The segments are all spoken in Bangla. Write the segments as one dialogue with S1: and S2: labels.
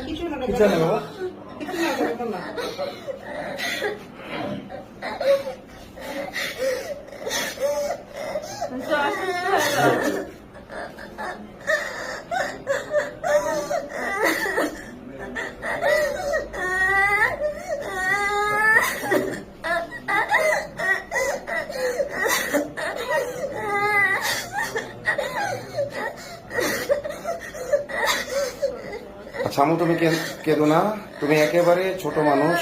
S1: কিছু না বাবা, কিছু না।
S2: আচ্ছা আমু, তুমি কেঁদো না, তুমি একেবারে ছোট মানুষ।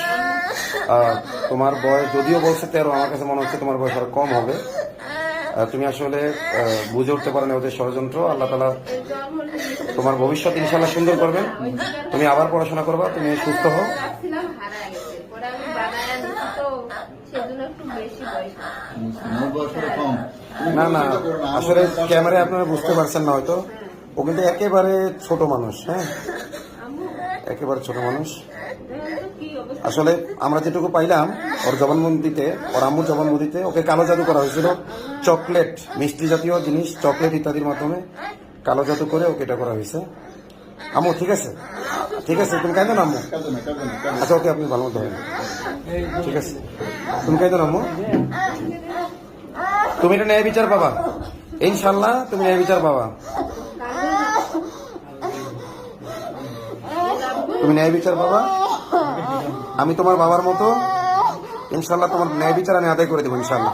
S2: তোমার বয়স যদিও বলছে 13, আমার কাছে মনে হচ্ছে তোমার বয়স আরো কম হবে। তুমি আসলে বুঝে উঠতে পারো না ওদের ষড়যন্ত্র। আল্লাহ তাআলা তোমার ভবিষ্যৎ ইনশাআল্লাহ সুন্দর করবেন। তুমি আবার পড়াশোনা করবা, তুমি সুস্থ হও। না না, আসলে ক্যামেরায় আপনারা বুঝতে পারছেন না হয়তো, ও কিন্তু একেবারে ছোট মানুষ। হ্যাঁ, একেবারে ছোট মানুষ। আসলে আমরা যেটুকু পাইলাম ওর জবানবন্দিতে, ওর আম্মুর জবানবন্দিতে ওকে কালো জাদু করা হয়েছিল। চকলেট, মিষ্টি জাতীয় জিনিস, চকলেট ইত্যাদির মাধ্যমে কালো জাদু করে ওকে এটা করা হয়েছে। আম্মু ঠিক আছে, ঠিক আছে, তুমি কাঁদো না আম্মু। আচ্ছা ওকে, আপনি ভালো মতো হবেন, ঠিক আছে, তুমি কাঁদো না আম্মু। তুমি এটা ন্যায় বিচার পাবা ইনশাল্লাহ, তুমি ন্যায় বিচার পাবা, তুমি ন্যায় বিচার পাবা। আমি তোমার বাবার মতো ইনশাল্লাহ তোমার ন্যায় বিচার আমি আদায় করে দেবো ইনশাল্লাহ।